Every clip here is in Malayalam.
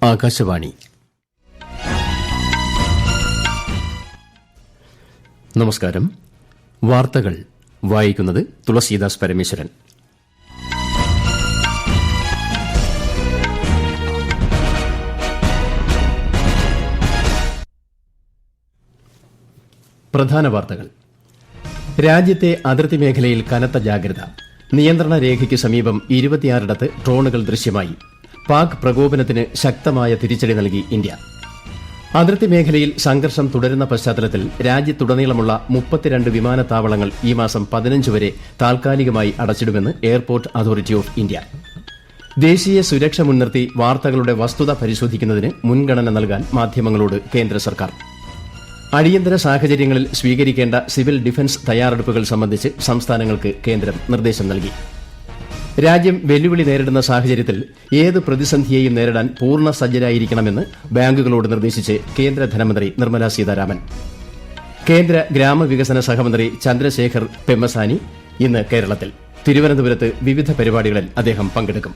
ആകാശവാണി. നമസ്കാരം. വാർത്തകൾ വായിക്കുന്നത് തുളസീദാസ് പരമേശ്വരൻ. പ്രധാന വാർത്തകൾ. രാജ്യത്തെ അതിർത്തി മേഖലയിൽ കനത്ത ജാഗ്രത. നിയന്ത്രണ രേഖയ്ക്ക് സമീപം 26 ഡ്രോണുകൾ ദൃശ്യമായി. പാക് പ്രകോപനത്തിന് ശക്തമായ തിരിച്ചടി നൽകി ഇന്ത്യ. അതിർത്തി മേഖലയിൽ സംഘർഷം തുടരുന്ന പശ്ചാത്തലത്തിൽ രാജ്യത്തുടനീളമുള്ള 32 വിമാനത്താവളങ്ങൾ ഈ മാസം 15 വരെ താൽക്കാലികമായി അടച്ചിടുമെന്ന് എയർപോർട്ട് അതോറിറ്റി ഓഫ് ഇന്ത്യ. ദേശീയ സുരക്ഷ മുൻനിർത്തി വാർത്തകളുടെ വസ്തുത പരിശോധിക്കുന്നതിന് മുൻഗണന നൽകാൻ മാധ്യമങ്ങളോട് കേന്ദ്ര സർക്കാർ. അടിയന്തര സാഹചര്യങ്ങളിൽ സ്വീകരിക്കേണ്ട സിവിൽ ഡിഫൻസ് തയ്യാറെടുപ്പുകൾ സംബന്ധിച്ച് സംസ്ഥാനങ്ങൾക്ക് കേന്ദ്രം നിർദ്ദേശം നൽകി. രാജ്യം വെല്ലുവിളി നേരിടുന്ന സാഹചര്യത്തിൽ ഏത് പ്രതിസന്ധിയെയും നേരിടാൻ പൂർണ്ണ സജ്ജരായിരിക്കണമെന്ന് ബാങ്കുകളോട് നിർദ്ദേശിച്ച് കേന്ദ്ര ധനമന്ത്രി നിർമ്മലാ സീതാരാമൻ. കേന്ദ്ര ഗ്രാമവികസന സഹമന്ത്രി ചന്ദ്രശേഖർ പെമ്മസാനി ഇന്ന് കേരളത്തിൽ. തിരുവനന്തപുരത്ത് വിവിധ പരിപാടികളിൽ അദ്ദേഹം പങ്കെടുക്കും.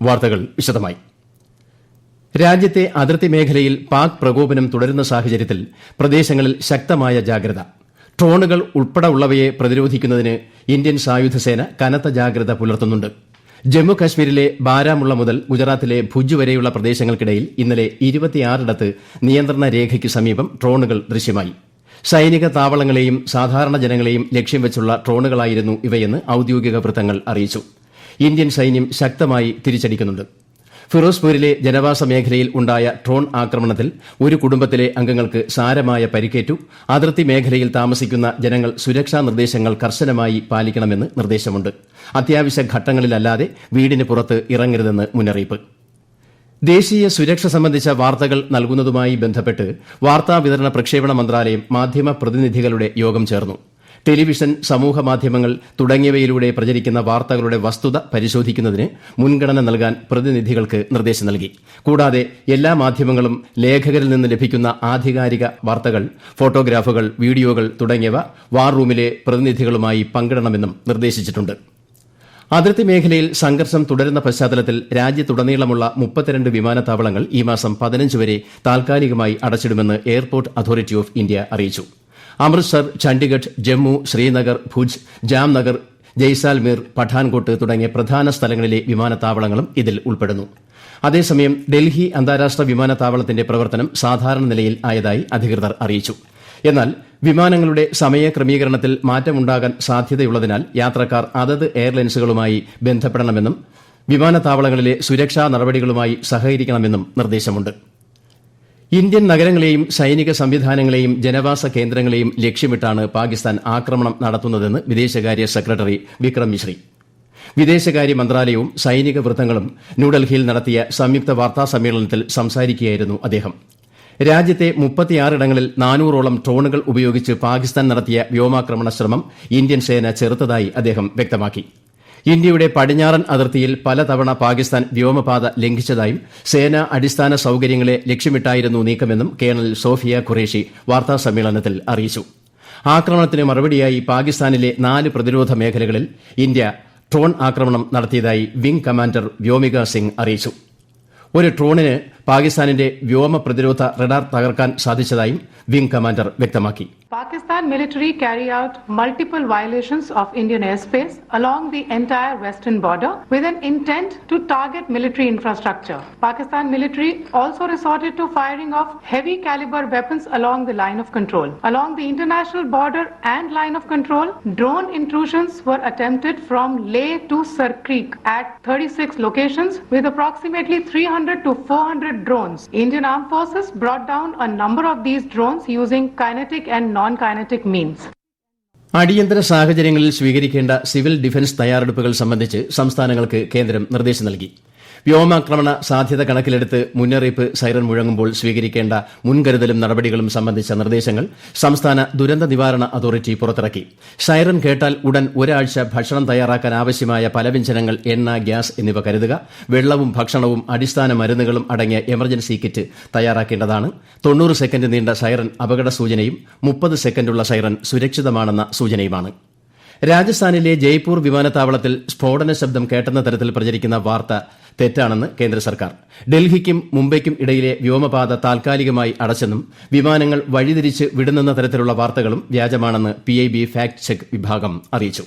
വാർത്തകൾ വിശദമായി. രാജ്യത്തെ അതിർത്തി മേഖലയിൽ പാക് പ്രകോപനം തുടരുന്ന സാഹചര്യത്തിൽ പ്രദേശങ്ങളിൽ ശക്തമായ ജാഗ്രത. ഡ്രോണുകൾ ഉൾപ്പെടെയുള്ളവയെ പ്രതിരോധിക്കുന്നതിന് ഇന്ത്യൻ സായുധസേന കനത്ത ജാഗ്രത പുലർത്തുന്നുണ്ട്. ജമ്മു കശ്മീരിലെ ബാരാമുള്ള മുതൽ ഗുജറാത്തിലെ ഭുജ് വരെയുള്ള പ്രദേശങ്ങൾക്കിടയിൽ ഇന്നലെ 26 നിയന്ത്രണ രേഖയ്ക്ക് സമീപം ഡ്രോണുകൾ ദൃശ്യമായി. സൈനിക താവളങ്ങളെയും സാധാരണ ജനങ്ങളെയും ലക്ഷ്യം വെച്ചുള്ള ഡ്രോണുകളായിരുന്നു ഇവയെന്ന് ഔദ്യോഗിക വൃത്തങ്ങൾ അറിയിച്ചു. ഇന്ത്യൻ സൈന്യം ശക്തമായി തിരിച്ചടിക്കുന്നുണ്ട്. ഫിറോസ്പൂരിലെ ജനവാസ മേഖലയിൽ ഉണ്ടായ ഡ്രോൺ ആക്രമണത്തിൽ ഒരു കുടുംബത്തിലെ അംഗങ്ങൾക്ക് സാരമായ പരിക്കേറ്റു. അതിർത്തി മേഖലയിൽ താമസിക്കുന്ന ജനങ്ങൾ സുരക്ഷാ നിർദ്ദേശങ്ങൾ കർശനമായി പാലിക്കണമെന്ന് നിർദ്ദേശമുണ്ട്. അത്യാവശ്യ ഘട്ടങ്ങളിലല്ലാതെ വീടിന് പുറത്ത് ഇറങ്ങരുതെന്ന് മുന്നറിയിപ്പ്. ദേശീയ സുരക്ഷ സംബന്ധിച്ച വാർത്തകൾ നൽകുന്നതുമായി ബന്ധപ്പെട്ട് വാർത്താവിതരണ പ്രക്ഷേപണ മന്ത്രാലയം മാധ്യമ പ്രതിനിധികളുടെ യോഗം ചേർന്നു. ടെലിവിഷൻ, സമൂഹമാധ്യമങ്ങൾ തുടങ്ങിയവയിലൂടെ പ്രചരിക്കുന്ന വാർത്തകളുടെ വസ്തുത പരിശോധിക്കുന്നതിന് മുൻഗണന നൽകാൻ പ്രതിനിധികൾക്ക് നിർദ്ദേശം നൽകി. കൂടാതെ എല്ലാ മാധ്യമങ്ങളും ലേഖകരിൽ നിന്ന് ലഭിക്കുന്ന ആധികാരിക വാർത്തകൾ, ഫോട്ടോഗ്രാഫുകൾ, വീഡിയോകൾ തുടങ്ങിയവ വാർ റൂമിലെ പ്രതിനിധികളുമായി പങ്കിടണമെന്നും നിർദ്ദേശിച്ചിട്ടുണ്ട്. അതിർത്തി മേഖലയിൽ സംഘർഷം തുടരുന്ന പശ്ചാത്തലത്തിൽ രാജ്യത്തുടനീളമുള്ള 32 വിമാനത്താവളങ്ങൾ ഈ മാസം 15 വരെ താൽക്കാലികമായി അടച്ചിടുമെന്ന് എയർപോർട്ട് അതോറിറ്റി ഓഫ് ഇന്ത്യ അറിയിച്ചു. അമൃത്സർ, ചണ്ഡിഗഡ്, ജമ്മു, ശ്രീനഗർ, ഭുജ്, ജാംനഗർ, ജയ്സാൽമീർ, പഠാൻകോട്ട് തുടങ്ങിയ പ്രധാന സ്ഥലങ്ങളിലെ വിമാനത്താവളങ്ങളും ഇതിൽ ഉൾപ്പെടുന്നു. അതേസമയം ഡൽഹി അന്താരാഷ്ട്ര വിമാനത്താവളത്തിന്റെ പ്രവർത്തനം സാധാരണ നിലയിൽ ആയതായി അധികൃതർ അറിയിച്ചു. എന്നാൽ വിമാനങ്ങളുടെ സമയക്രമീകരണത്തിൽ മാറ്റമുണ്ടാകാൻ സാധ്യതയുള്ളതിനാൽ യാത്രക്കാർ അതത് എയർലൈൻസുകളുമായി ബന്ധപ്പെടണമെന്നും വിമാനത്താവളങ്ങളിലെ സുരക്ഷാ നടപടികളുമായി സഹകരിക്കണമെന്നും നിർദ്ദേശമുണ്ട്. ഇന്ത്യൻ നഗരങ്ങളെയും സൈനിക സംവിധാനങ്ങളെയും ജനവാസ കേന്ദ്രങ്ങളെയും ലക്ഷ്യമിട്ടാണ് പാകിസ്ഥാൻ ആക്രമണം നടത്തുന്നതെന്ന് വിദേശകാര്യ സെക്രട്ടറി വിക്രം മിശ്രി. വിദേശകാര്യ മന്ത്രാലയവും സൈനിക വൃത്തങ്ങളും ന്യൂഡൽഹിയിൽ നടത്തിയ സംയുക്ത വാർത്താ സമ്മേളനത്തിൽ സംസാരിക്കുകയായിരുന്നു അദ്ദേഹം. രാജ്യത്തെ 36 ഇടങ്ങളിൽ 400ഓളം ഡ്രോണുകൾ ഉപയോഗിച്ച് പാകിസ്ഥാൻ നടത്തിയ വ്യോമാക്രമണ ശ്രമം ഇന്ത്യൻ സേന ചെറുത്തതായി അദ്ദേഹം വ്യക്തമാക്കി. ഇന്ത്യയുടെ പടിഞ്ഞാറൻ അതിർത്തിയിൽ പലതവണ പാകിസ്ഥാൻ വ്യോമപാത ലംഘിച്ചതായും സേനാ അടിസ്ഥാന സൌകര്യങ്ങളെ ലക്ഷ്യമിട്ടായിരുന്നു നീക്കമെന്നും കേണൽ സോഫിയ ഖുറേഷി വാർത്താസമ്മേളനത്തിൽ അറിയിച്ചു. ആക്രമണത്തിന് മറുപടിയായി പാകിസ്ഥാനിലെ 4 പ്രതിരോധ മേഖലകളിൽ ഇന്ത്യ ഡ്രോൺ ആക്രമണം നടത്തിയതായി വിംഗ് കമാൻഡർ വ്യോമിക സിംഗ് അറിയിച്ചു. ഒരു ഡ്രോണിന് പാകിസ്ഥാനിന്റെ വ്യോമ പ്രതിരോധ റഡാർ തകർക്കാൻ സാധിച്ചതായും വിംഗ് കമാൻഡർ വ്യക്തമാക്കി. Pakistan military carry out multiple violations of Indian airspace along the entire western border with an intent to target military infrastructure. Pakistan military also resorted to firing of heavy caliber weapons along the line of control. Along the international border and line of control, drone intrusions were attempted from Leh to Sar Creek at 36 locations with approximately 300 to 400 drones. Indian Armed Forces brought down a number of these drones using kinetic and non-kinetic means. അടിയന്തര സാഹചര്യങ്ങളിൽ സ്വീകരിക്കേണ്ട സിവിൽ ഡിഫൻസ് തയ്യാറെടുപ്പുകൾ സംബന്ധിച്ച് സംസ്ഥാനങ്ങൾക്ക് കേന്ദ്രം നിർദ്ദേശം നൽകി. വ്യോമാക്രമണ സാധ്യത കണക്കിലെടുത്ത് മുന്നറിയിപ്പ് സൈറൻ മുഴങ്ങുമ്പോൾ സ്വീകരിക്കേണ്ട മുൻകരുതലും നടപടികളും സംബന്ധിച്ച നിർദ്ദേശങ്ങൾ സംസ്ഥാന ദുരന്ത നിവാരണ അതോറിറ്റി പുറത്തിറക്കി. സൈറൻ കേട്ടാൽ ഉടൻ ഒരാഴ്ച ഭക്ഷണം തയ്യാറാക്കാൻ ആവശ്യമായ പലവ്യഞ്ജനങ്ങൾ, എണ്ണ, ഗ്യാസ് എന്നിവ കരുതുക. വെള്ളവും ഭക്ഷണവും അടിസ്ഥാന മരുന്നുകളും അടങ്ങിയ എമർജൻസി കിറ്റ് തയ്യാറാക്കേണ്ടതാണ്. 90 സെക്കൻഡ് നീണ്ട സൈറൻ അപകട സൂചനയും 30 സെക്കൻഡുള്ള സൈറൻ സുരക്ഷിതമാണെന്ന സൂചനയുമാണ്. രാജസ്ഥാനിലെ ജയ്പൂർ വിമാനത്താവളത്തിൽ സ്ഫോടന ശബ്ദം കേട്ടെന്ന തരത്തിൽ പ്രചരിക്കുന്ന വാർത്ത തെറ്റാണെന്ന് കേന്ദ്ര സർക്കാർ. ഡൽഹിക്കും മുംബൈക്കും ഇടയിലെ വ്യോമപാത താൽക്കാലികമായി അടച്ചെന്നും വിമാനങ്ങൾ വഴിതിരിച്ച് വിടുന്നെന്ന തരത്തിലുള്ള വാർത്തകളും വ്യാജമാണെന്ന് PIB ഫാക്ട് ചെക്ക് വിഭാഗം അറിയിച്ചു.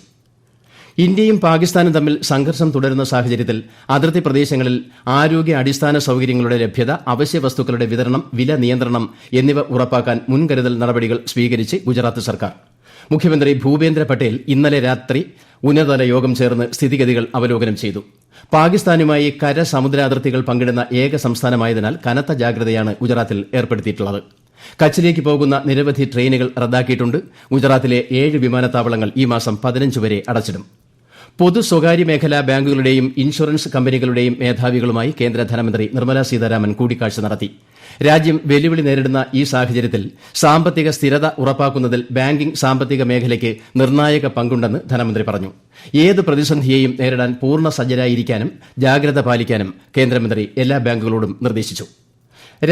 ഇന്ത്യയും പാകിസ്ഥാനും തമ്മിൽ സംഘർഷം തുടരുന്ന സാഹചര്യത്തിൽ അതിർത്തി പ്രദേശങ്ങളിൽ ആരോഗ്യ അടിസ്ഥാന സൌകര്യങ്ങളുടെ ലഭ്യത, അവശ്യ വസ്തുക്കളുടെ വിതരണം, വില നിയന്ത്രണം എന്നിവ ഉറപ്പാക്കാൻ മുൻകരുതൽ നടപടികൾ സ്വീകരിച്ച് ഗുജറാത്ത് സർക്കാർ. മുഖ്യമന്ത്രി ഭൂപേന്ദ്ര പട്ടേൽ ഇന്നലെ രാത്രി ഉന്നതതല യോഗം ചേർന്ന് സ്ഥിതിഗതികൾ അവലോകനം ചെയ്തു. പാകിസ്ഥാനുമായി കര സമുദ്രാതിർത്തികൾ പങ്കിടുന്ന ഏക സംസ്ഥാനമായതിനാൽ കനത്ത ജാഗ്രതയാണ് ഗുജറാത്തിൽ ഏർപ്പെടുത്തിയിട്ടുള്ളത്. കച്ചിലേക്ക് പോകുന്ന നിരവധി ട്രെയിനുകൾ റദ്ദാക്കിയിട്ടുണ്ട്. ഗുജറാത്തിലെ 7 വിമാനത്താവളങ്ങൾ ഈ മാസം 15 വരെ അടച്ചിടും. പൊതു സ്വകാര്യ മേഖലാ ബാങ്കുകളുടെയും ഇൻഷുറൻസ് കമ്പനികളുടെയും മേധാവികളുമായി കേന്ദ്ര ധനമന്ത്രി നിർമ്മലാ സീതാരാമൻ കൂടിക്കാഴ്ച നടത്തി. രാജ്യം വെല്ലുവിളി നേരിടുന്ന ഈ സാഹചര്യത്തിൽ സാമ്പത്തിക സ്ഥിരത ഉറപ്പാക്കുന്നതിൽ ബാങ്കിംഗ് സാമ്പത്തിക മേഖലയ്ക്ക് നിർണായക പങ്കുണ്ടെന്ന് ധനമന്ത്രി പറഞ്ഞു. ഏത് പ്രതിസന്ധിയെയും നേരിടാൻ പൂർണ്ണ സജ്ജരായിരിക്കാനും ജാഗ്രത പാലിക്കാനും കേന്ദ്രമന്ത്രി എല്ലാ ബാങ്കുകളോടും നിർദ്ദേശിച്ചു.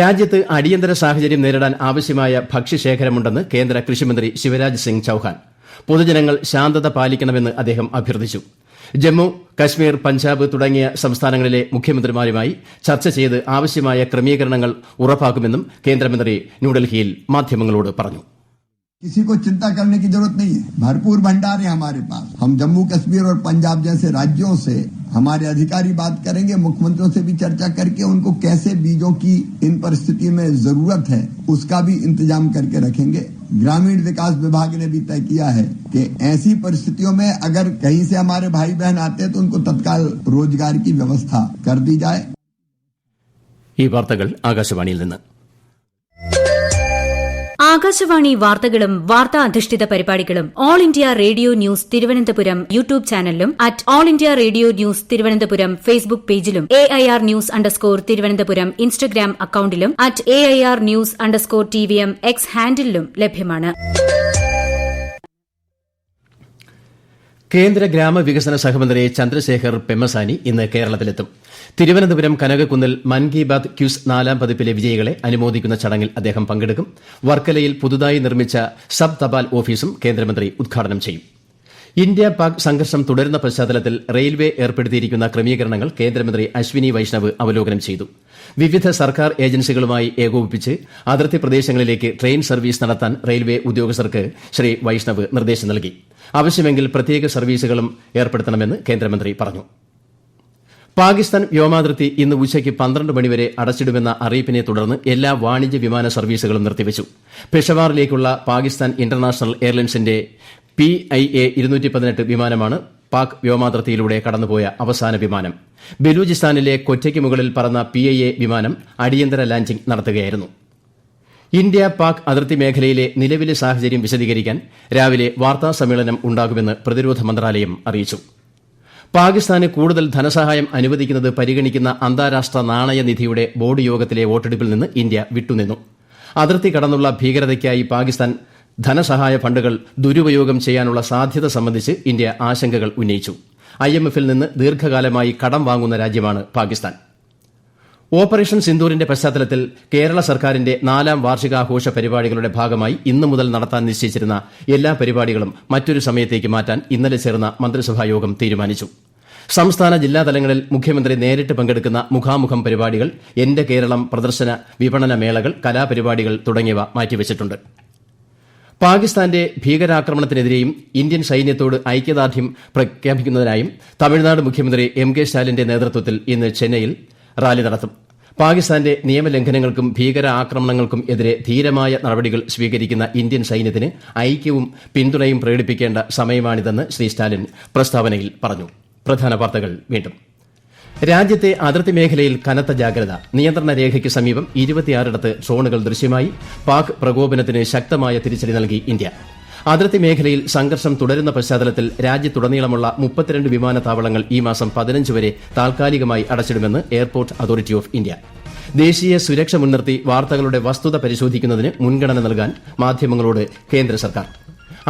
രാജ്യത്ത് അടിയന്തര സാഹചര്യം നേരിടാൻ ആവശ്യമായ ഭക്ഷ്യശേഖരമുണ്ടെന്ന് കേന്ദ്ര കൃഷിമന്ത്രി ശിവരാജ് സിംഗ് ചൌഹാൻ. പൊതുജനങ്ങൾ ശാന്തത പാലിക്കണമെന്ന് അദ്ദേഹം അഭ്യർത്ഥിച്ചു. ജമ്മു, കശ്മീർ, പഞ്ചാബ് തുടങ്ങിയ സംസ്ഥാനങ്ങളിലെ മുഖ്യമന്ത്രിമാരുമായി ചർച്ച ചെയ്ത് ആവശ്യമായ ക്രമീകരണങ്ങൾ ഉറപ്പാക്കുമെന്നും കേന്ദ്രമന്ത്രി ന്യൂഡൽഹിയിൽ മാധ്യമങ്ങളോട് പറഞ്ഞു. किसी को चिंता करने की जरूरत नहीं है. भरपूर भंडार है हमारे पास. हम जम्मू कश्मीर और पंजाब जैसे राज्यों से हमारे अधिकारी बात करेंगे, मुख्यमंत्रियों से भी चर्चा करके उनको कैसे बीजों की इन परिस्थिति में जरूरत है उसका भी इंतजाम करके रखेंगे. ग्रामीण विकास विभाग ने भी तय किया है कि ऐसी परिस्थितियों में अगर कहीं से हमारे भाई बहन आते हैं तो उनको तत्काल रोजगार की व्यवस्था कर दी जाए. ഈ വാർത്തകൾ ആകാശവാണിയിൽ നിന്ന്. ആകാശവാണി വാർത്തകളും വാർത്താ അധിഷ്ഠിത പരിപാടികളും All India Radio News Thiruvananthapuram YouTube ചാനലിലും @All India Radio News Thiruvananthapuram Facebook പേജിലും AIR ന്യൂസ് _തിരുവനന്തപുരം ഇൻസ്റ്റഗ്രാം അക്കൌണ്ടിലും @AIR ന്യൂസ് _TVM X ഹാൻഡിലും ലഭ്യമാണ്. കേന്ദ്ര ഗ്രാമവികസന സഹമന്ത്രി ചന്ദ്രശേഖർ പെമ്മസാനി ഇന്ന് കേരളത്തിലെത്തും. തിരുവനന്തപുരം കനകക്കുന്നിൽ മൻ കി ബാത് ക്യൂസ് 4ാം പതിപ്പിലെ വിജയികളെ അനുമോദിക്കുന്ന ചടങ്ങിൽ അദ്ദേഹം പങ്കെടുക്കും. വർക്കലയിൽ പുതുതായി നിർമ്മിച്ച സബ് തപാൽ ഓഫീസും കേന്ദ്രമന്ത്രി ഉദ്ഘാടനം ചെയ്യും. ഇന്ത്യ പാക് സംഘർഷം തുടരുന്ന പശ്ചാത്തലത്തിൽ റെയിൽവേ ഏർപ്പെടുത്തിയിരിക്കുന്ന ക്രമീകരണങ്ങൾ കേന്ദ്രമന്ത്രി അശ്വിനി വൈഷ്ണവ് അവലോകനം ചെയ്തു. വിവിധ സർക്കാർ ഏജൻസികളുമായി ഏകോപിപ്പിച്ച് അതിർത്തി പ്രദേശങ്ങളിലേക്ക് ട്രെയിൻ സർവീസ് നടത്താൻ റെയിൽവേ ഉദ്യോഗസ്ഥർക്ക് ശ്രീ വൈഷ്ണവ് നിർദ്ദേശം നൽകി. ആവശ്യമെങ്കിൽ പ്രത്യേക സർവീസുകളും ഏർപ്പെടുത്തണമെന്ന് കേന്ദ്രമന്ത്രി പറഞ്ഞു. പാകിസ്ഥാൻ വ്യോമാതിർത്തി ഇന്ന് ഉച്ചയ്ക്ക് 12 മണിവരെ അടച്ചിടുമെന്ന അറിയിപ്പിനെ തുടർന്ന് എല്ലാ വാണിജ്യ വിമാന സർവീസുകളും നിർത്തിവച്ചു. പെഷവാറിലേക്കുള്ള പാകിസ്ഥാൻ ഇന്റർനാഷണൽ എയർലൈൻസിന്റെ PIA 218 വിമാനമാണ് പാക് വ്യോമാതിർത്തിയിലൂടെ കടന്നുപോയ അവസാന വിമാനം. ബലൂചിസ്ഥാനിലെ കൊറ്റയ്ക്ക് മുകളിൽ പറന്ന PIA വിമാനം അടിയന്തര ലാൻഡിംഗ് നടത്തുകയായിരുന്നു. ഇന്ത്യ പാക് അതിർത്തി മേഖലയിലെ നിലവിലെ സാഹചര്യം വിശദീകരിക്കാൻ രാവിലെ വാർത്താ സമ്മേളനം ഉണ്ടാകുമെന്ന് പ്രതിരോധ മന്ത്രാലയം അറിയിച്ചു. പാകിസ്ഥാന് കൂടുതൽ ധനസഹായം അനുവദിക്കുന്നത് പരിഗണിക്കുന്ന അന്താരാഷ്ട്ര നാണയനിധിയുടെ ബോർഡ് യോഗത്തിലെ വോട്ടെടുപ്പിൽ നിന്ന് ഇന്ത്യ വിട്ടുനിന്നു. അതിർത്തി കടന്നുള്ള ഭീകരതയ്ക്കായി പാകിസ്ഥാൻ ധനസഹായ ഫണ്ടുകൾ ദുരുപയോഗം ചെയ്യാനുള്ള സാധ്യത സംബന്ധിച്ച് ഇന്ത്യ ആശങ്കകൾ ഉന്നയിച്ചു. IMFൽ നിന്ന് ദീർഘകാലമായി കടം വാങ്ങുന്ന രാജ്യമാണ് പാകിസ്ഥാൻ. ഓപ്പറേഷൻ സിന്ദൂറിന്റെ പശ്ചാത്തലത്തിൽ കേരള സർക്കാരിന്റെ 4ാം വാർഷികാഘോഷ പരിപാടികളുടെ ഭാഗമായി ഇന്നു മുതൽ നടത്താൻ നിശ്ചയിച്ചിരുന്ന എല്ലാ പരിപാടികളും മറ്റൊരു സമയത്തേക്ക് മാറ്റാൻ ഇന്നലെ ചേർന്ന മന്ത്രിസഭാ യോഗം തീരുമാനിച്ചു. സംസ്ഥാന ജില്ലാ തലങ്ങളിൽ മുഖ്യമന്ത്രി നേരിട്ട് പങ്കെടുക്കുന്ന മുഖാമുഖം പരിപാടികൾ, എന്റെ കേരളം പ്രദർശന വിപണന മേളകൾ, കലാപരിപാടികൾ തുടങ്ങിയവ മാറ്റിവച്ചിട്ടുണ്ട്. പാകിസ്ഥാന്റെ ഭീകരാക്രമണത്തിനെതിരെയും ഇന്ത്യൻ സൈന്യത്തോട് ഐക്യദാർഢ്യം പ്രഖ്യാപിക്കുന്നതിനായും തമിഴ്നാട് മുഖ്യമന്ത്രി MK സ്റ്റാലിന്റെ നേതൃത്വത്തിൽ ഇന്ന് ചെന്നൈയിൽ റാലി നടത്തും. പാകിസ്ഥാന്റെ നിയമലംഘനങ്ങൾക്കും ഭീകര ആക്രമണങ്ങൾക്കും എതിരെ ധീരമായ നടപടികൾ സ്വീകരിക്കുന്ന ഇന്ത്യൻ സൈന്യത്തിന് ഐക്യവും പിന്തുണയും പ്രകടിപ്പിക്കേണ്ട സമയമാണിതെന്ന് ശ്രീ സ്റ്റാലിൻ പ്രസ്താവനയിൽ പറഞ്ഞു. പ്രധാന വാർത്തകൾ വീണ്ടും. രാജ്യത്തെ അതിർത്തി മേഖലയിൽ കനത്ത ജാഗ്രത. നിയന്ത്രണ രേഖയ്ക്ക് സമീപം 26 ഡ്രോണുകൾ ദൃശ്യമായി. പാക് പ്രകോപനത്തിന് ശക്തമായ തിരിച്ചടി നൽകി ഇന്ത്യ. അതിർത്തി മേഖലയിൽ സംഘർഷം തുടരുന്ന പശ്ചാത്തലത്തിൽ രാജ്യത്തുടനീളമുള്ള 32 വിമാനത്താവളങ്ങൾ ഈ മാസം 15 വരെ താൽക്കാലികമായി അടച്ചിടുമെന്ന് എയർപോർട്ട് അതോറിറ്റി ഓഫ് ഇന്ത്യ. ദേശീയ സുരക്ഷ മുൻനിർത്തി വാർത്തകളുടെ വസ്തുത പരിശോധിക്കുന്നതിന് മുൻഗണന നൽകാൻ മാധ്യമങ്ങളോട് കേന്ദ്ര സർക്കാർ.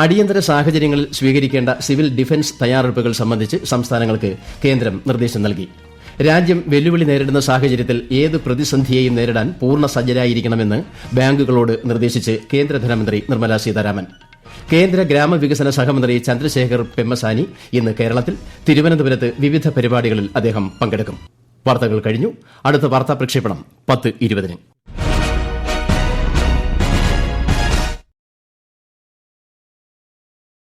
അടിയന്തര സാഹചര്യങ്ങളിൽ സ്വീകരിക്കേണ്ട സിവിൽ ഡിഫൻസ് തയ്യാറെടുപ്പുകൾ സംബന്ധിച്ച് സംസ്ഥാനങ്ങൾക്ക് കേന്ദ്രം നിർദ്ദേശം നൽകി. രാജ്യം വെല്ലുവിളി നേരിടുന്ന സാഹചര്യത്തിൽ ഏത് പ്രതിസന്ധിയെയും നേരിടാൻ പൂർണ്ണ സജ്ജരായിരിക്കണമെന്ന് ബാങ്കുകളോട് നിർദ്ദേശിച്ച് കേന്ദ്ര ധനമന്ത്രി നിർമ്മലാ സീതാരാമൻ. കേന്ദ്ര ഗ്രാമവികസന സഹമന്ത്രി ചന്ദ്രശേഖർ പെമ്മസാനി ഇന്ന് കേരളത്തിൽ. തിരുവനന്തപുരത്ത് വിവിധ പരിപാടികളിൽ അദ്ദേഹം പങ്കെടുക്കും. വാർത്തകൾ കഴിഞ്ഞു. അടുത്ത വാർത്താ പ്രക്ഷേപണം 10:20.